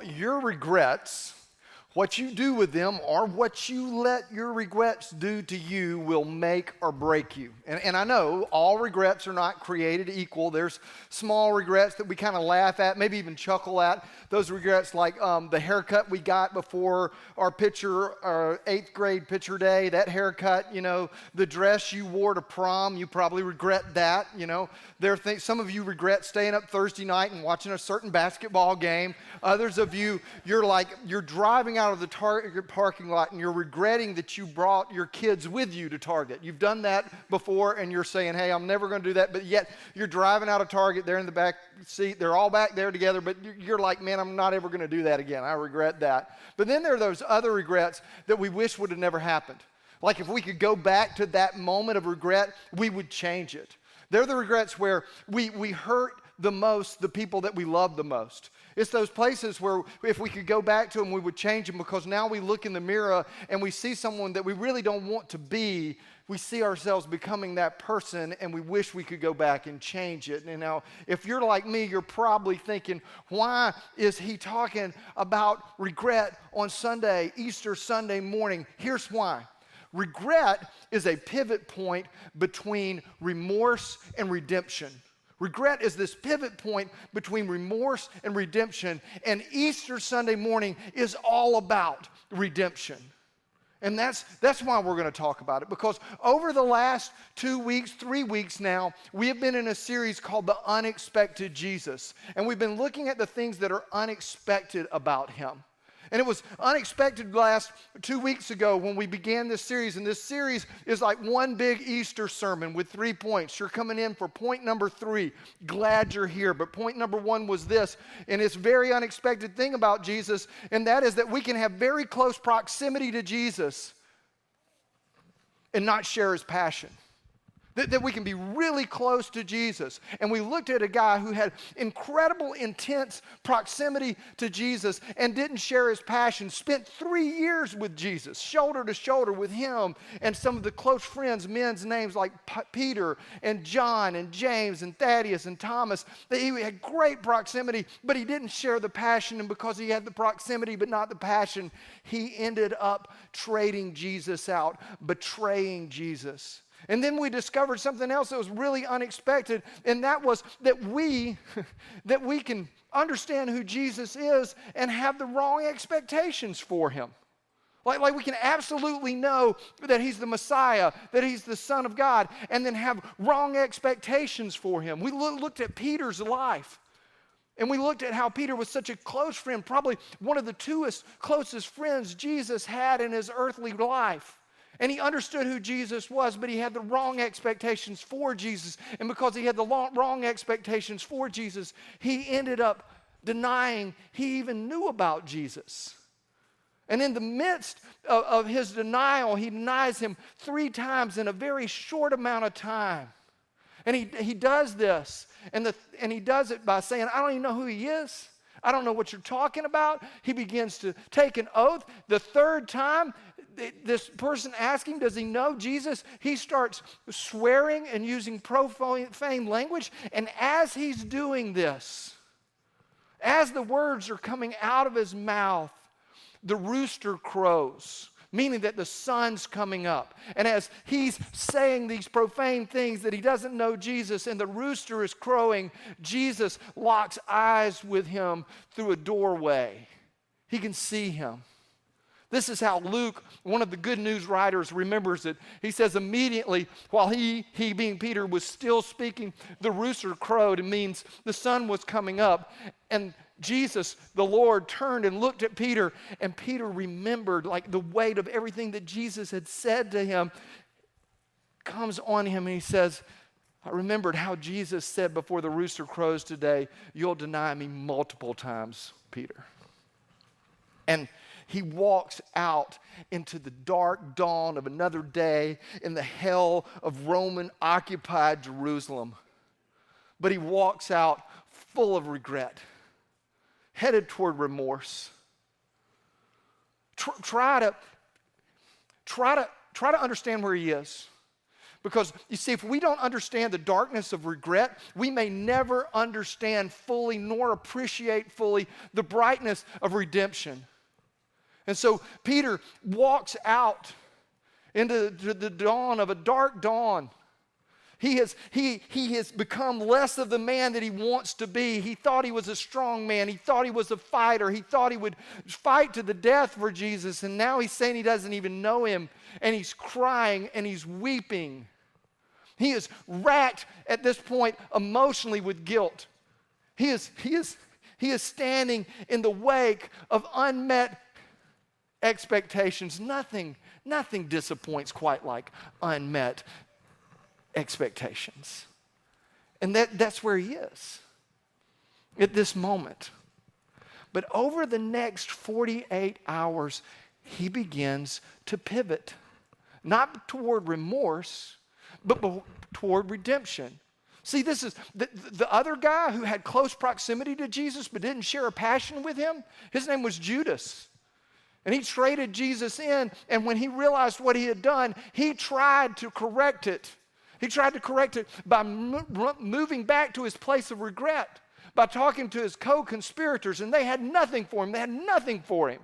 Your regrets, what you do with them, or what you let your regrets do to you will make or break you. And I know all regrets are not created equal. There's small regrets that we kind of laugh at, maybe even chuckle at. Those regrets like the haircut we got before our eighth grade picture day, that haircut, the dress you wore to prom, you probably regret that, some of you regret staying up Thursday night and watching a certain basketball game. Others of you, you're driving out of the Target parking lot and you're regretting that you brought your kids with you to Target. You've done that before and you're saying, hey, I'm never going to do that, but yet you're driving out of Target, they're in the back seat, they're all back there together, but you're like, man, I'm not ever going to do that again. I regret that. But then there are those other regrets that we wish would have never happened. Like if we could go back to that moment of regret, we would change it. They're the regrets where we hurt the most the people that we love the most. It's those places where if we could go back to them, we would change them, because now we look in the mirror and we see someone that we really don't want to be. We see ourselves becoming that person and we wish we could go back and change it. And now, if you're like me, you're probably thinking, why is he talking about regret on Sunday, Easter Sunday morning? Here's why. Regret is a pivot point between remorse and redemption. Regret is this pivot point between remorse and redemption, and Easter Sunday morning is all about redemption. And that's why we're going to talk about it, because over the last 2 weeks, 3 weeks now, we have been in a series called The Unexpected Jesus, and we've been looking at the things that are unexpected about him. And it was unexpected 2 weeks ago when we began this series. And this series is like one big Easter sermon with 3 points. You're coming in for point number 3. Glad you're here. But point number 1 was this. And it's a very unexpected thing about Jesus. And that is that we can have very close proximity to Jesus and not share his passion. That we can be really close to Jesus. And we looked at a guy who had incredible, intense proximity to Jesus and didn't share his passion, spent 3 years with Jesus, shoulder to shoulder with him and some of the close friends, men's names like Peter and John and James and Thaddeus and Thomas. He had great proximity, but he didn't share the passion. And because he had the proximity but not the passion, he ended up trading Jesus out, betraying Jesus. And then we discovered something else that was really unexpected, and that was that we can understand who Jesus is and have the wrong expectations for him. Like we can absolutely know that he's the Messiah, that he's the Son of God, and then have wrong expectations for him. We looked at Peter's life, and we looked at how Peter was such a close friend, probably one of the closest friends Jesus had in his earthly life. And he understood who Jesus was, but he had the wrong expectations for Jesus. And because he had the wrong expectations for Jesus, he ended up denying he even knew about Jesus. And in the midst of his denial, he denies him 3 times in a very short amount of time. And he does this, and he does it by saying, I don't even know who he is. I don't know what you're talking about. He begins to take an oath. The 3rd time, this person asking, does he know Jesus? He starts swearing and using profane language. And as he's doing this, as the words are coming out of his mouth, the rooster crows, meaning that the sun's coming up. And as he's saying these profane things that he doesn't know Jesus and the rooster is crowing, Jesus locks eyes with him through a doorway. He can see him. This is how Luke, one of the good news writers, remembers it. He says immediately, while he being Peter, was still speaking, the rooster crowed. It means the sun was coming up. And Jesus, the Lord, turned and looked at Peter, and Peter remembered like the weight of everything that Jesus had said to him comes on him, and he says, I remembered how Jesus said before the rooster crows today, you'll deny me multiple times, Peter. And he walks out into the dark dawn of another day in the hell of Roman-occupied Jerusalem. But he walks out full of regret, headed toward remorse. Try to understand where he is. Because you see, if we don't understand the darkness of regret, we may never understand fully nor appreciate fully the brightness of redemption. And so Peter walks out into the dawn of a dark dawn. He has become less of the man that he wants to be. He thought he was a strong man. He thought he was a fighter. He thought he would fight to the death for Jesus. And now he's saying he doesn't even know him. And he's crying and he's weeping. He is racked at this point emotionally with guilt. He is standing in the wake of unmet expectations. Nothing disappoints quite like unmet expectations. And that's where he is at this moment. But over the next 48 hours, he begins to pivot, not toward remorse, but toward redemption. See, this is the other guy who had close proximity to Jesus but didn't share a passion with him. His name was Judas. And he traded Jesus in, and when he realized what he had done, he tried to correct it. He tried to correct it by moving back to his place of regret, by talking to his co-conspirators, and they had nothing for him. They had nothing for him.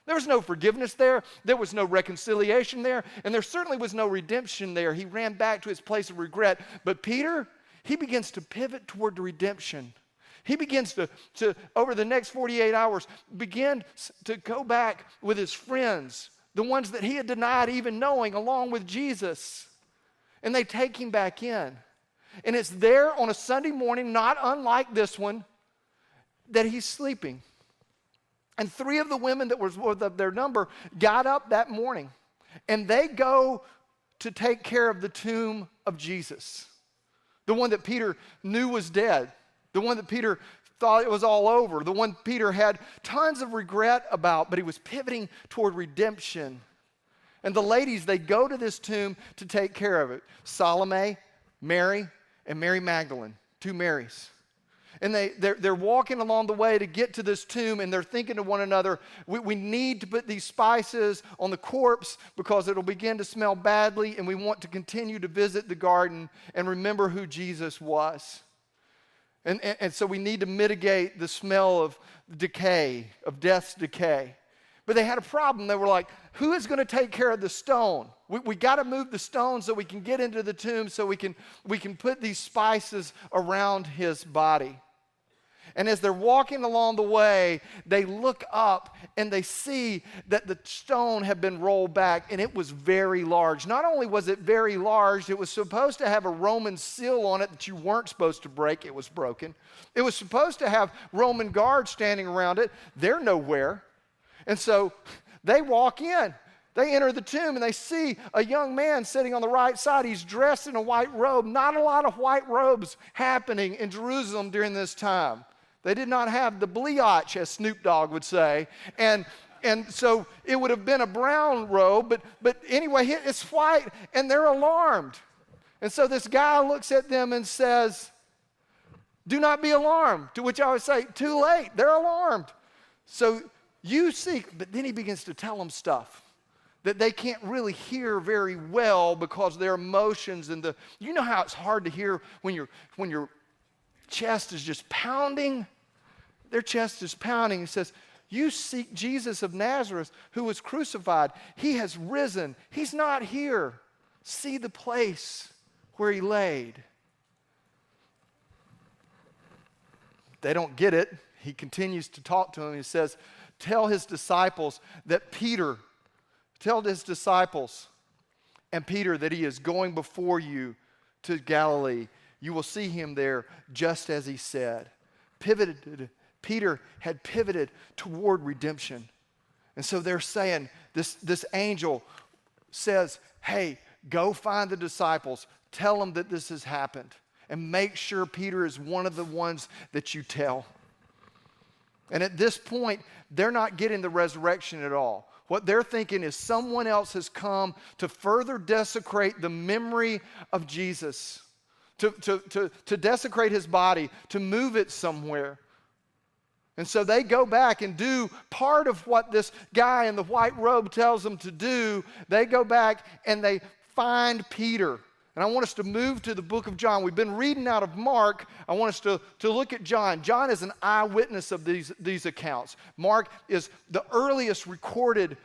There was no forgiveness there. There was no reconciliation there. And there certainly was no redemption there. He ran back to his place of regret. But Peter, he begins to pivot toward the redemption. He begins to over the next 48 hours, begin to go back with his friends, the ones that he had denied even knowing, along with Jesus. And they take him back in. And it's there on a Sunday morning, not unlike this one, that he's sleeping. And 3 of the women that was of their number got up that morning. And they go to take care of the tomb of Jesus. The one that Peter knew was dead. The one that Peter thought it was all over. The one Peter had tons of regret about, but he was pivoting toward redemption. And the ladies, they go to this tomb to take care of it. Salome, Mary, and Mary Magdalene, 2 Marys. And they're walking along the way to get to this tomb, and they're thinking to one another, we need to put these spices on the corpse because it'll begin to smell badly, and we want to continue to visit the garden and remember who Jesus was. And so we need to mitigate the smell of decay, of death's decay. But they had a problem. They were like, who is going to take care of the stone? We got to move the stone so we can get into the tomb, so we can put these spices around his body. And as they're walking along the way, they look up and they see that the stone had been rolled back, and it was very large. Not only was it very large, it was supposed to have a Roman seal on it that you weren't supposed to break. It was broken. It was supposed to have Roman guards standing around it. They're nowhere. And so they walk in. They enter the tomb and they see a young man sitting on the right side. He's dressed in a white robe. Not a lot of white robes happening in Jerusalem during this time. They did not have the bleach, as Snoop Dogg would say. And so it would have been a brown robe. But anyway, it's white, and they're alarmed. And so this guy looks at them and says, "Do not be alarmed." To which I would say, too late. They're alarmed. So you seek, but then he begins to tell them stuff that they can't really hear very well because their emotions and you know how it's hard to hear when your chest is just pounding. Their chest is pounding. He says, "You seek Jesus of Nazareth who was crucified. He has risen. He's not here. See the place where he laid." They don't get it. He continues to talk to them. He says, tell his disciples and Peter that he is going before you to Galilee. You will see him there just as he said. Peter had pivoted toward redemption. And so they're saying, this angel says, hey, go find the disciples. Tell them that this has happened. And make sure Peter is one of the ones that you tell. And at this point, they're not getting the resurrection at all. What they're thinking is someone else has come to further desecrate the memory of Jesus, to desecrate his body, to move it somewhere. And so they go back and do part of what this guy in the white robe tells them to do. They go back and they find Peter. And I want us to move to the book of John. We've been reading out of Mark. I want us to look at John. John is an eyewitness of these accounts. Mark is the earliest recorded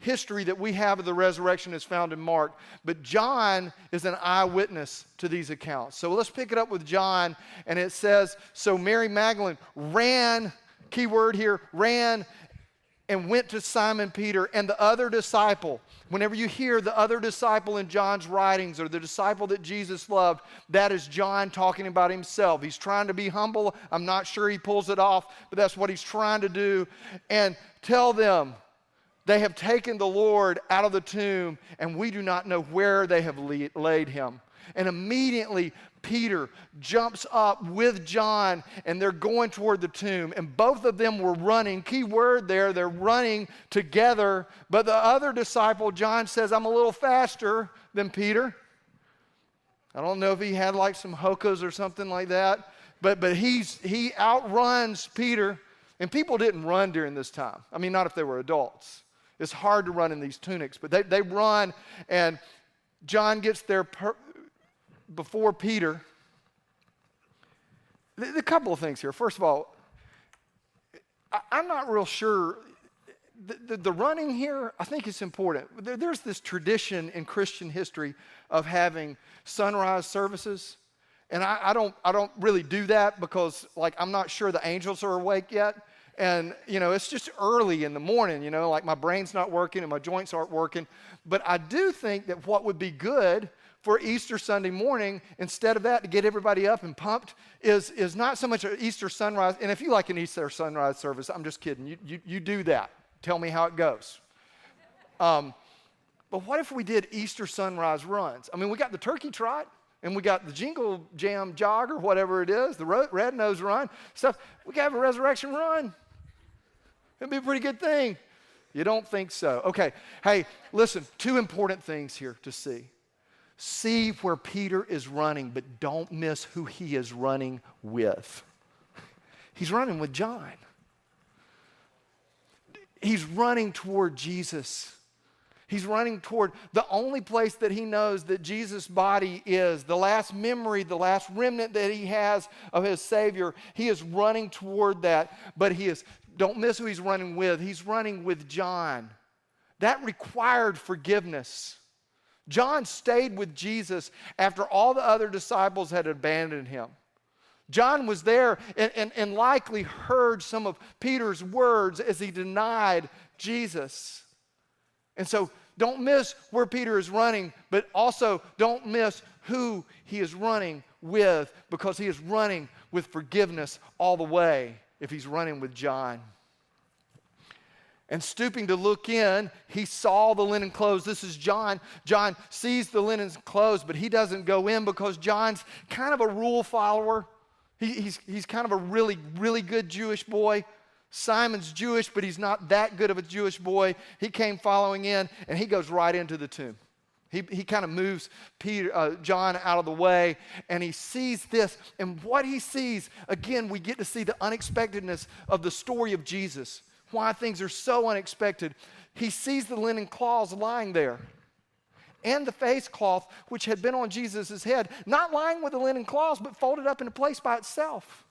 history that we have of the resurrection is found in Mark. But John is an eyewitness to these accounts. So let's pick it up with John. And it says, so Mary Magdalene ran, key word here, ran and went to Simon Peter and the other disciple. Whenever you hear the other disciple in John's writings or the disciple that Jesus loved, that is John talking about himself. He's trying to be humble. I'm not sure he pulls it off, but that's what he's trying to do. And tell them they have taken the Lord out of the tomb, and we do not know where they have laid him. And immediately Peter jumps up with John, and they're going toward the tomb. And both of them were running. Key word there, they're running together. But the other disciple, John says, I'm a little faster than Peter. I don't know if he had like some hokas or something like that. But he outruns Peter. And people didn't run during this time. I mean, not if they were adults. It's hard to run in these tunics. But they run, and John gets there before Peter. A couple of things here. First of all, I'm not real sure. The running here, I think it's important. There's this tradition in Christian history of having sunrise services. And I don't really do that because, like, I'm not sure the angels are awake yet. And, you know, it's just early in the morning, you know, like my brain's not working and my joints aren't working. But I do think that what would be good for Easter Sunday morning, instead of that, to get everybody up and pumped, is not so much an Easter sunrise. And if you like an Easter sunrise service, I'm just kidding. You do that. Tell me how it goes. But what if we did Easter sunrise runs? I mean, we got the turkey trot, and we got the jingle jam jog or whatever it is, the red nose run stuff. We could have a resurrection run. It'd be a pretty good thing. You don't think so? Okay. Hey, listen, two important things here to see. See where Peter is running, but don't miss who he is running with. He's running with John. He's running toward Jesus. He's running toward the only place that he knows that Jesus' body is, the last memory, the last remnant that he has of his Savior. He is running toward that, but don't miss who he's running with. He's running with John. That required forgiveness. John stayed with Jesus after all the other disciples had abandoned him. John was there and likely heard some of Peter's words as he denied Jesus. And so don't miss where Peter is running, but also don't miss who he is running with, because he is running with forgiveness all the way if he's running with John. And stooping to look in, he saw the linen clothes. This is John. John sees the linen clothes, but he doesn't go in because John's kind of a rule follower. He's kind of a really, really good Jewish boy. Simon's Jewish, but he's not that good of a Jewish boy. He came following in, and he goes right into the tomb. He kind of moves John out of the way, and he sees this. And what he sees, again, we get to see the unexpectedness of the story of Jesus. Why things are so unexpected. He sees the linen cloths lying there, and the face cloth which had been on Jesus' head, not lying with the linen cloths, but folded up in a place by itself.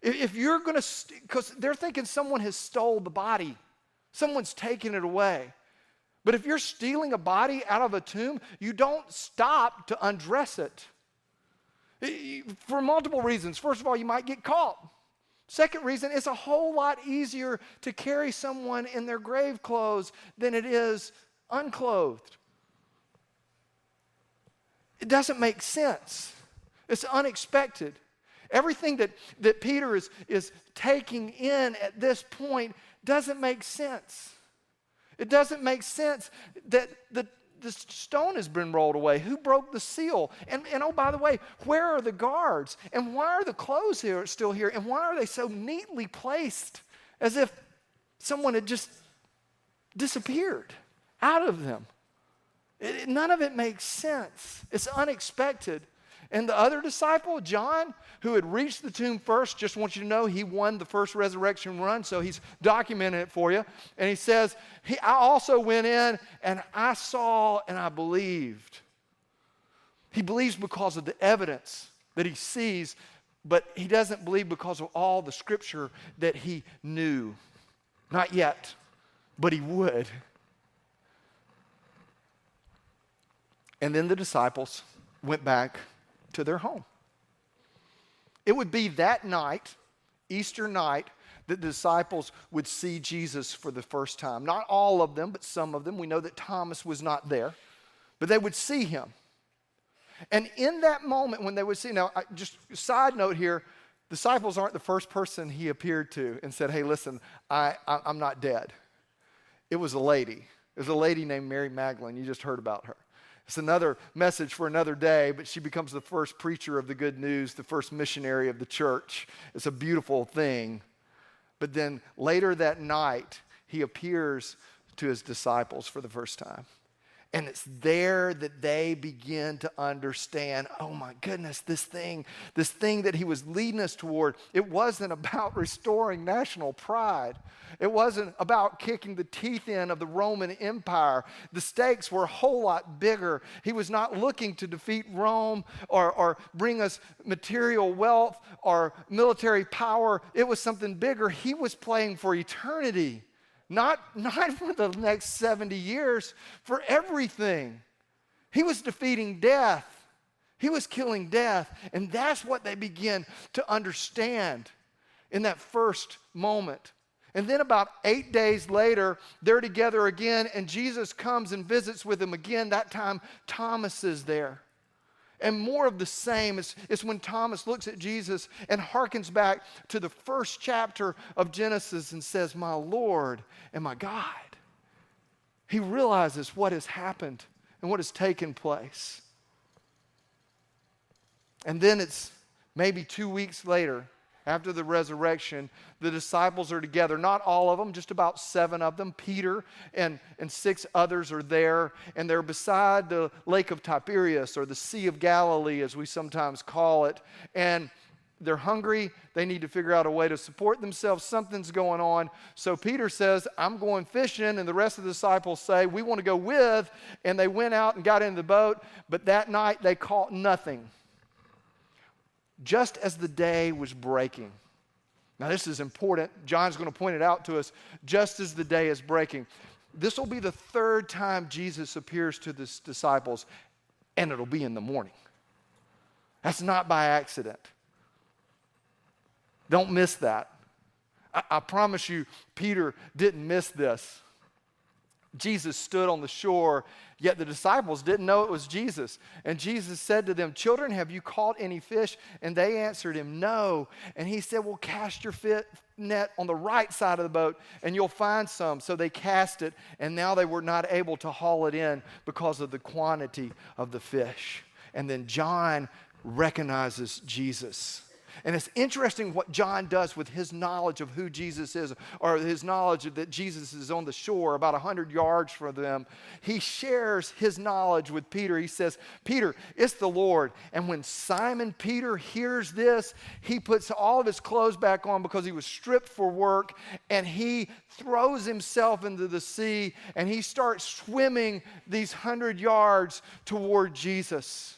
If you're going to, because they're thinking someone has stole the body. Someone's taken it away. But if you're stealing a body out of a tomb, you don't stop to undress it. For multiple reasons. First of all, you might get caught. Second reason, it's a whole lot easier to carry someone in their grave clothes than it is unclothed. It doesn't make sense. It's unexpected. Everything that Peter is taking in at this point doesn't make sense. It doesn't make sense that the stone has been rolled away. Who broke the seal? And oh, by the way, where are the guards? And why are the clothes still here? And why are they so neatly placed as if someone had just disappeared out of them? None of it makes sense. It's unexpected. And the other disciple, John, who had reached the tomb first, just want you to know he won the first resurrection run, so he's documenting it for you. And he says, I also went in and I saw and I believed. He believes because of the evidence that he sees, but he doesn't believe because of all the scripture that he knew. Not yet, but he would. And then the disciples went back to their home. It would be that night, Easter night, that the disciples would see Jesus for the first time. Not all of them, but some of them. We know that Thomas was not there, but they would see him. And in that moment when they would see, now, just side note here, disciples aren't the first person he appeared to and said, hey, listen, I'm not dead. It was a lady. It was a lady named Mary Magdalene. You just heard about her. It's another message for another day, but she becomes the first preacher of the good news, the first missionary of the church. It's a beautiful thing. But then later that night, he appears to his disciples for the first time. And it's there that they begin to understand, oh my goodness, this thing that he was leading us toward, it wasn't about restoring national pride. It wasn't about kicking the teeth in of the Roman Empire. The stakes were a whole lot bigger. He was not looking to defeat Rome or bring us material wealth or military power. It was something bigger. He was playing for eternity. Not for the next 70 years, for everything. He was defeating death. He was killing death. And that's what they begin to understand in that first moment. And then about 8 days later, they're together again, and Jesus comes and visits with them again. That time, Thomas is there. And more of the same is when Thomas looks at Jesus and harkens back to the first chapter of Genesis and says, my Lord and my God. He realizes what has happened and what has taken place. And then it's maybe 2 weeks later, after the resurrection, the disciples are together. Not all of them, just about 7 of them. Peter and 6 others are there, and they're beside the Lake of Tiberias, or the Sea of Galilee, as we sometimes call it. And they're hungry. They need to figure out a way to support themselves. Something's going on. So Peter says, I'm going fishing, and the rest of the disciples say, we want to go with. And they went out and got in the boat, but that night they caught nothing. Just as the day was breaking. Now this is important. John's going to point it out to us. Just as the day is breaking. This will be the 3rd time Jesus appears to the disciples, and it'll be in the morning. That's not by accident. Don't miss that. I promise you, Peter didn't miss this. Jesus stood on the shore, yet the disciples didn't know it was Jesus. And Jesus said to them, children, have you caught any fish? And they answered him, no. And he said, well, cast your net on the right side of the boat, and you'll find some. So they cast it, and now they were not able to haul it in because of the quantity of the fish. And then John recognizes Jesus. And it's interesting what John does with his knowledge of who Jesus is, or his knowledge that Jesus is on the shore about 100 yards from them. He shares his knowledge with Peter. He says, Peter, it's the Lord. And when Simon Peter hears this, he puts all of his clothes back on because he was stripped for work, and he throws himself into the sea, and he starts swimming these 100 yards toward Jesus.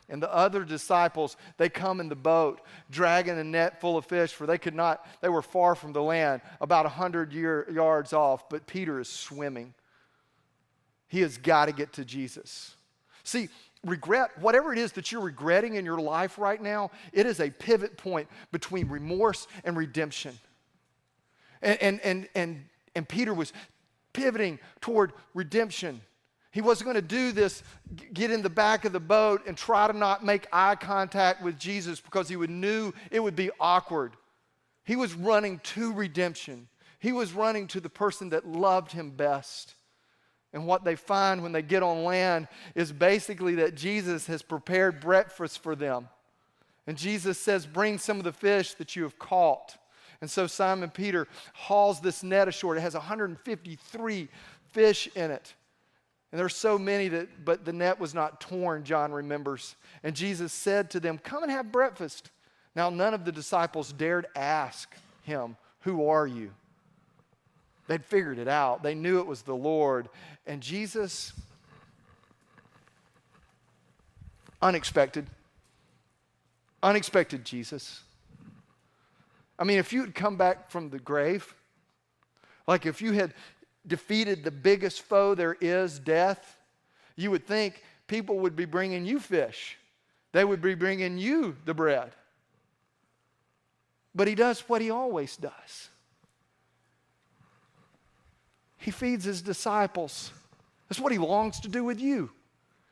And the other disciples, they come in the boat, dragging a net full of fish, for they were far from the land, about 100 yards off, but Peter is swimming. He has got to get to Jesus. See, regret, whatever it is that you're regretting in your life right now, it is a pivot point between remorse and redemption. And Peter was pivoting toward redemption. He wasn't going to do this, get in the back of the boat and try to not make eye contact with Jesus because he knew it would be awkward. He was running to redemption. He was running to the person that loved him best. And what they find when they get on land is basically that Jesus has prepared breakfast for them. And Jesus says, bring some of the fish that you have caught. And so Simon Peter hauls this net ashore. It has 153 fish in it. And there's so many but the net was not torn, John remembers. And Jesus said to them, come and have breakfast. Now none of the disciples dared ask him, who are you? They'd figured it out. They knew it was the Lord. And Jesus Unexpected. Unexpected Jesus. I mean, if you had come back from the grave, like if you had defeated the biggest foe there is, death, you would think people would be bringing you fish. They would be bringing you the bread. But he does what he always does. He feeds his disciples. That's what he longs to do with you.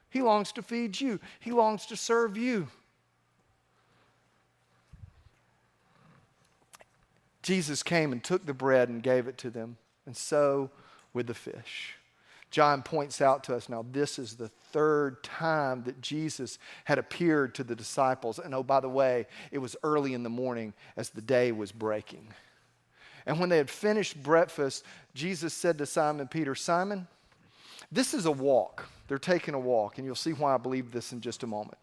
He longs to feed you. He longs to serve you. Jesus came and took the bread and gave it to them, and so with the fish. John points out to us now this is the third time that Jesus had appeared to the disciples. And oh, by the way, it was early in the morning as the day was breaking. And when they had finished breakfast, Jesus said to Simon Peter, Simon, this is a walk. They're taking a walk, and you'll see why I believe this in just a moment.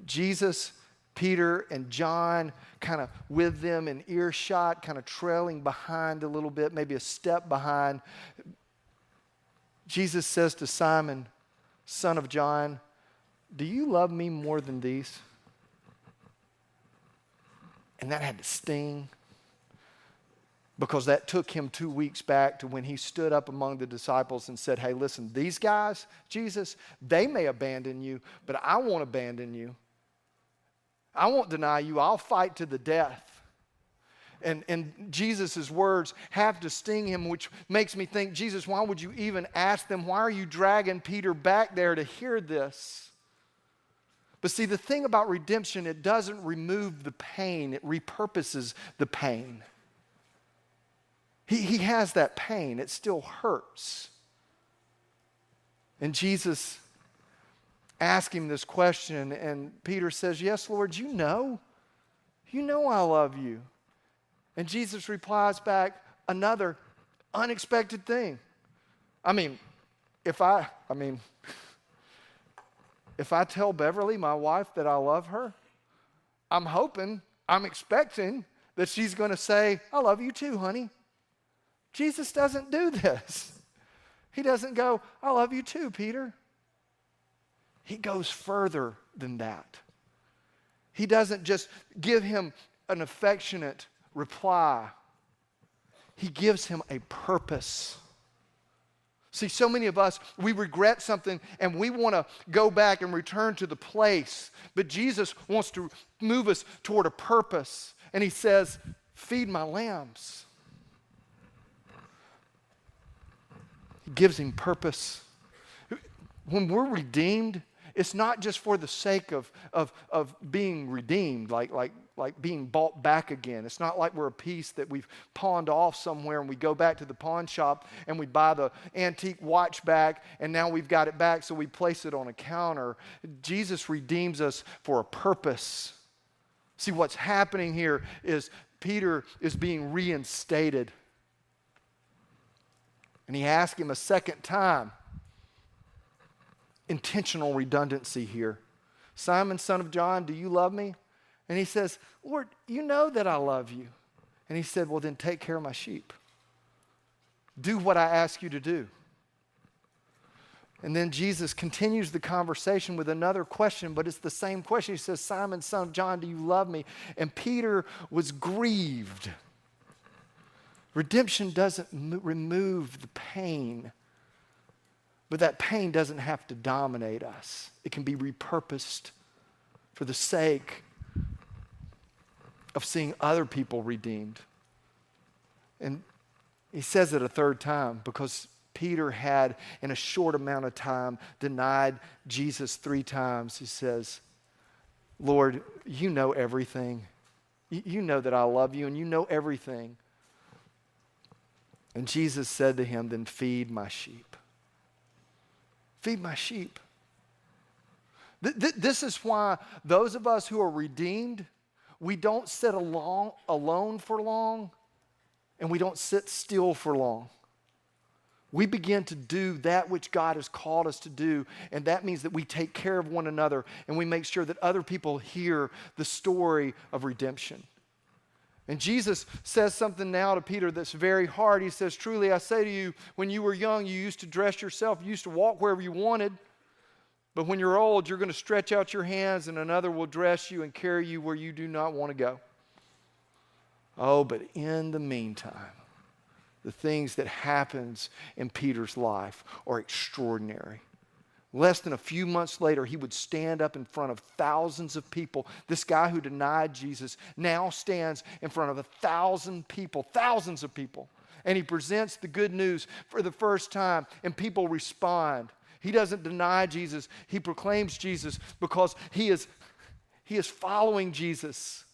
Jesus, Peter, and John kind of with them in earshot, kind of trailing behind a little bit, maybe a step behind. Jesus says to Simon, son of John, do you love me more than these? And that had to sting, because that took him 2 weeks back to when he stood up among the disciples and said, hey, listen, these guys, Jesus, they may abandon you, but I won't abandon you. I won't deny you. I'll fight to the death. And Jesus' words have to sting him, which makes me think, Jesus, why would you even ask them? Why are you dragging Peter back there to hear this? But see, the thing about redemption, it doesn't remove the pain. It repurposes the pain. He has that pain. It still hurts. And Jesus asked him this question, and Peter says, yes, Lord, you know. You know I love you. And Jesus replies back another unexpected thing. If I tell Beverly, my wife, that I love her, I'm expecting that she's going to say, I love you too, honey. Jesus doesn't do this. He doesn't go, I love you too, Peter. He goes further than that. He doesn't just give him an affectionate reply. He gives him a purpose. See, so many of us, we regret something and we want to go back and return to the place. But Jesus wants to move us toward a purpose. And he says, feed my lambs. He gives him purpose. When we're redeemed, it's not just for the sake of being redeemed, like being bought back again. It's not like we're a piece that we've pawned off somewhere and we go back to the pawn shop and we buy the antique watch back and now we've got it back, so we place it on a counter. Jesus redeems us for a purpose. See, what's happening here is Peter is being reinstated. And he asked him a second time. Intentional redundancy here. Simon, son of John, do you love me? And he says, Lord, you know that I love you. And he said, well, then take care of my sheep. Do what I ask you to do. And then Jesus continues the conversation with another question, but it's the same question. He says, Simon, son of John, do you love me? And Peter was grieved. Redemption doesn't remove the pain. But that pain doesn't have to dominate us. It can be repurposed for the sake of seeing other people redeemed. And he says it a third time because Peter had, in a short amount of time, denied Jesus 3 times. He says, Lord, you know everything. You know that I love you and you know everything. And Jesus said to him, then feed my sheep. Feed my sheep. This is why those of us who are redeemed, we don't sit alone for long, and we don't sit still for long. We begin to do that which God has called us to do, and that means that we take care of one another, and we make sure that other people hear the story of redemption. And Jesus says something now to Peter that's very hard. He says, truly I say to you, when you were young, you used to dress yourself, you used to walk wherever you wanted. But when you're old, you're going to stretch out your hands and another will dress you and carry you where you do not want to go. Oh, but in the meantime, the things that happens in Peter's life are extraordinary. Less than a few months later, he would stand up in front of thousands of people. This guy who denied Jesus now stands in front of 1,000 people, thousands of people. And he presents the good news for the first time, and people respond. He doesn't deny Jesus. He proclaims Jesus because he is following Jesus.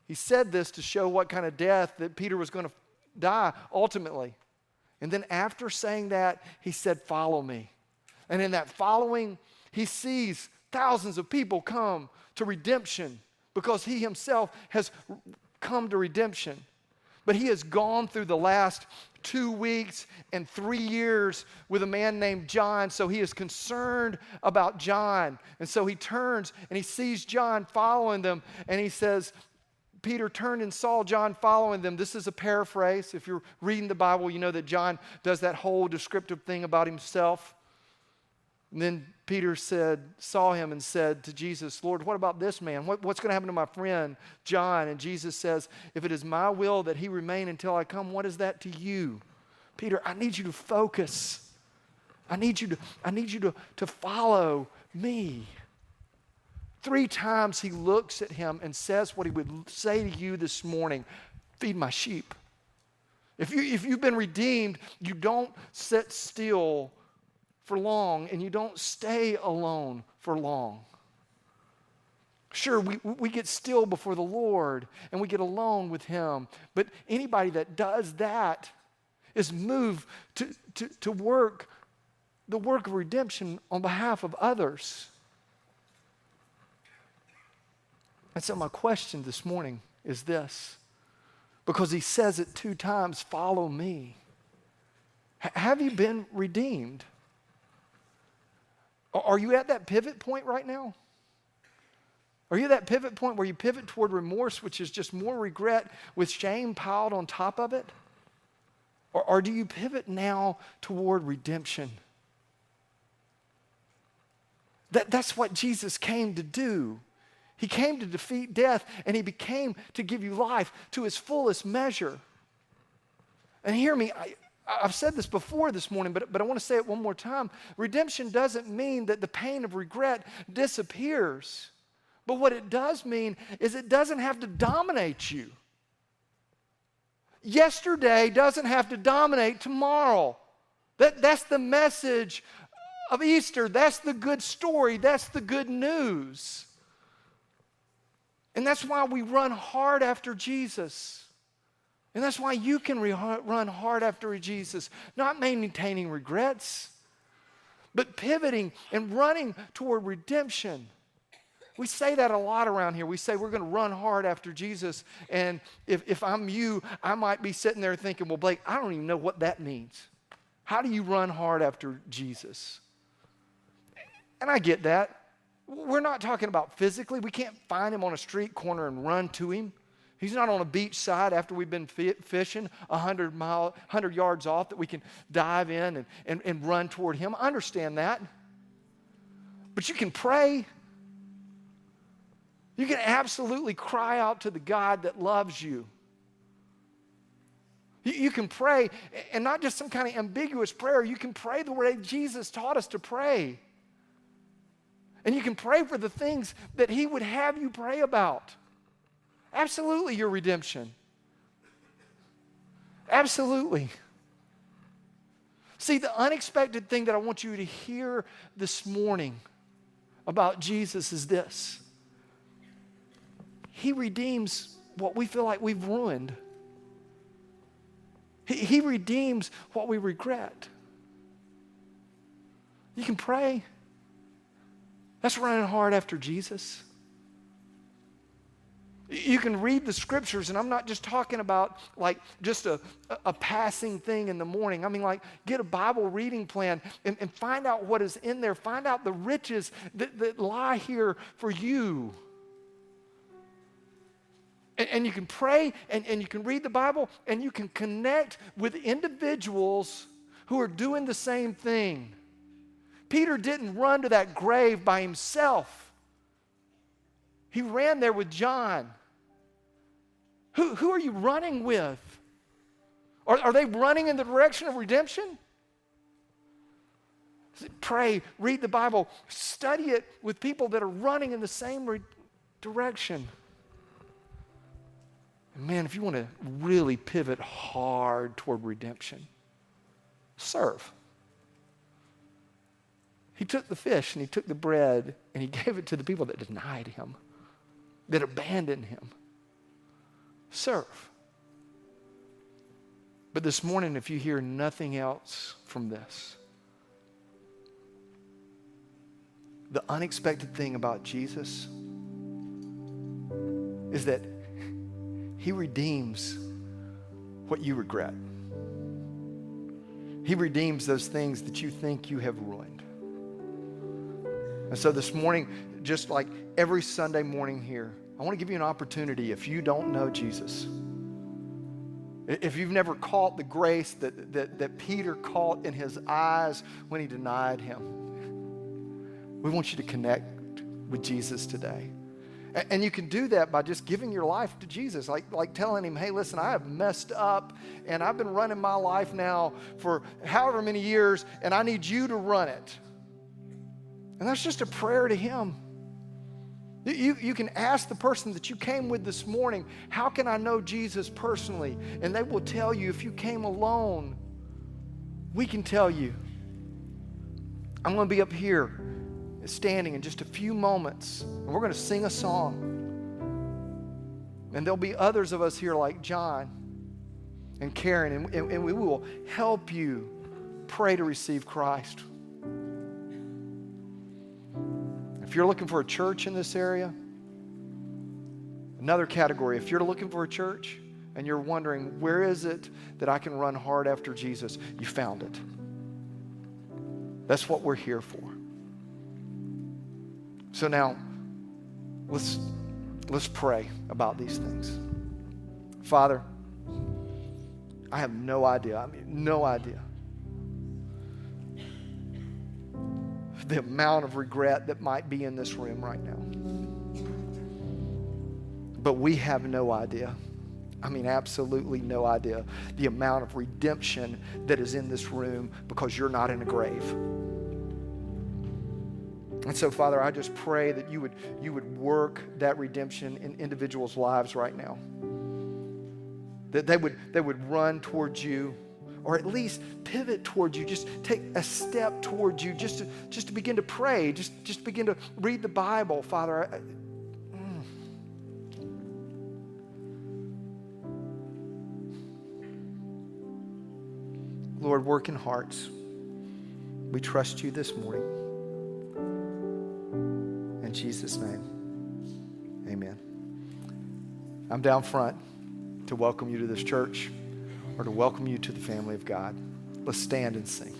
He said this to show what kind of death that Peter was going to die ultimately. And then after saying that, he said, "Follow me." And in that following, he sees thousands of people come to redemption because he himself has come to redemption. But he has gone through the last 2 weeks and 3 years with a man named John, so he is concerned about John. And so he turns and he sees John following them, and he says, Peter turned and saw John following them. This is a paraphrase. If you're reading the Bible, you know that John does that whole descriptive thing about himself. And then Peter saw him and said to Jesus, "Lord, what about this man? What's going to happen to my friend John?" And Jesus says, "If it is my will that he remain until I come, what is that to you?" Peter, I need you to focus. I need you to follow me. 3 times he looks at him and says what he would say to you this morning: feed my sheep. If you've been redeemed, you don't sit still for long, and you don't stay alone for long. Sure, we get still before the Lord, and we get alone with him, but anybody that does that is moved to work the work of redemption on behalf of others. And so my question this morning is this, because he says it 2 times, follow me. Have you been redeemed? Are you at that pivot point right now? Are you at that pivot point where you pivot toward remorse, which is just more regret with shame piled on top of it? Or do you pivot now toward redemption? That's what Jesus came to do. He came to defeat death, and he came to give you life to his fullest measure. And hear me, I've said this before this morning, but I want to say it one more time. Redemption doesn't mean that the pain of regret disappears. But what it does mean is it doesn't have to dominate you. Yesterday doesn't have to dominate tomorrow. That's the message of Easter. That's the good story. That's the good news. And that's why we run hard after Jesus. And that's why you can run hard after Jesus, not maintaining regrets, but pivoting and running toward redemption. We say that a lot around here. We say we're going to run hard after Jesus. And if I'm you, I might be sitting there thinking, well, Blake, I don't even know what that means. How do you run hard after Jesus? And I get that. We're not talking about physically. We can't find him on a street corner and run to him. He's not on a beach side after we've been fishing 100 yards off that we can dive in and run toward him. I understand that. But you can pray. You can absolutely cry out to the God that loves you. You can pray, and not just some kind of ambiguous prayer. You can pray the way Jesus taught us to pray. And you can pray for the things that he would have you pray about. Absolutely, your redemption. Absolutely. See, the unexpected thing that I want you to hear this morning about Jesus is this. He redeems what we feel like we've ruined. He redeems what we regret. You can pray. That's running hard after Jesus. You can read the scriptures, and I'm not just talking about like just a passing thing in the morning. I mean, like, get a Bible reading plan and find out what is in there. Find out the riches that lie here for you. And you can pray, and you can read the Bible, and you can connect with individuals who are doing the same thing. Peter didn't run to that grave by himself. He ran there with John. Who are you running with? Are they running in the direction of redemption? Pray, read the Bible, study it with people that are running in the same direction. And man, if you want to really pivot hard toward redemption, serve. He took the fish and he took the bread and he gave it to the people that denied him, that abandoned him. Serve. But this morning, if you hear nothing else from this, the unexpected thing about Jesus is that he redeems what you regret. He redeems those things that you think you have ruined. And so this morning, just like every Sunday morning here, I want to give you an opportunity if you don't know Jesus. If you've never caught the grace that Peter caught in his eyes when he denied him, we want you to connect with Jesus today. And you can do that by just giving your life to Jesus, like telling him, hey, listen, I have messed up, and I've been running my life now for however many years, and I need you to run it. And that's just a prayer to him. You can ask the person that you came with this morning, how can I know Jesus personally? And they will tell you. If you came alone, we can tell you. I'm going to be up here standing in just a few moments, and we're going to sing a song. And there'll be others of us here like John and Karen, and we will help you pray to receive Christ. If you're looking for a church in this area, another category, if you're looking for a church and you're wondering, where is it that I can run hard after Jesus? You found it. That's what we're here for. So now, let's pray about these things. Father, I have no idea, no idea the amount of regret that might be in this room right now. But we have no idea. Absolutely no idea the amount of redemption that is in this room because you're not in a grave. And so, Father, I just pray that you would work that redemption in individuals' lives right now. That they would run towards you, or at least pivot towards you. Just take a step towards you, just to begin to pray, just begin to read the Bible, Father. Lord, work in hearts. We trust you this morning. In Jesus' name, amen. I'm down front to welcome you to this church or to welcome you to the family of God. Let's stand and sing.